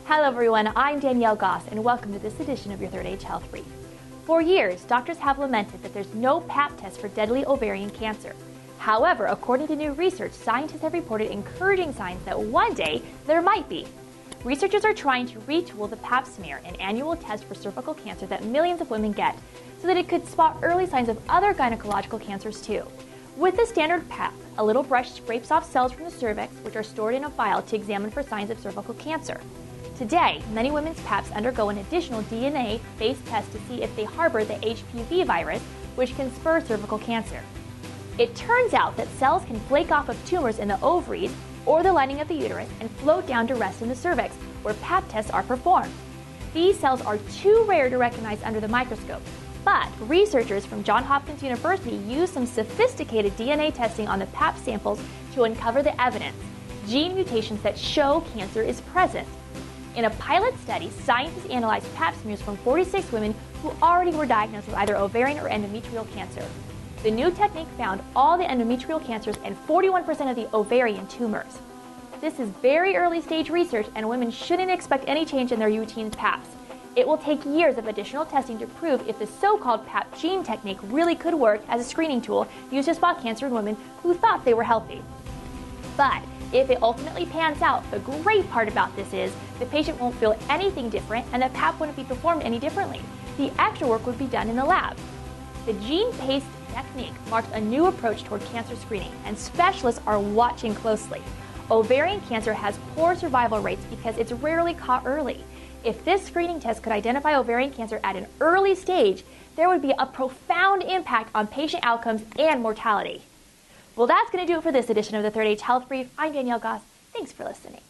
Hello everyone, I'm Danielle Goss and welcome to this edition of your Third Age Health Brief. For years, doctors have lamented that there's no Pap test for deadly ovarian cancer. However, according to new research, scientists have reported encouraging signs that one day there might be. Researchers are trying to retool the Pap smear, an annual test for cervical cancer that millions of women get, so that it could spot early signs of other gynecological cancers too. With the standard Pap, a little brush scrapes off cells from the cervix, which are stored in a file to examine for signs of cervical cancer. Today, many women's Paps undergo an additional DNA-based test to see if they harbor the HPV virus, which can spur cervical cancer. It turns out that cells can flake off of tumors in the ovaries or the lining of the uterus and float down to rest in the cervix, where Pap tests are performed. These cells are too rare to recognize under the microscope, but researchers from Johns Hopkins University used some sophisticated DNA testing on the Pap samples to uncover the evidence, gene mutations that show cancer is present. In a pilot study, scientists analyzed Pap smears from 46 women who already were diagnosed with either ovarian or endometrial cancer. The new technique found all the endometrial cancers and 41% of the ovarian tumors. This is very early stage research and women shouldn't expect any change in their routine Paps. It will take years of additional testing to prove if the so-called Pap gene technique really could work as a screening tool used to spot cancer in women who thought they were healthy. But if it ultimately pans out, the great part about this is the patient won't feel anything different and the Pap wouldn't be performed any differently. The extra work would be done in the lab. The gene-based technique marks a new approach toward cancer screening, and specialists are watching closely. Ovarian cancer has poor survival rates because it's rarely caught early. If this screening test could identify ovarian cancer at an early stage, there would be a profound impact on patient outcomes and mortality. Well, that's going to do it for this edition of the Third Age Health Brief. I'm Danielle Goss. Thanks for listening.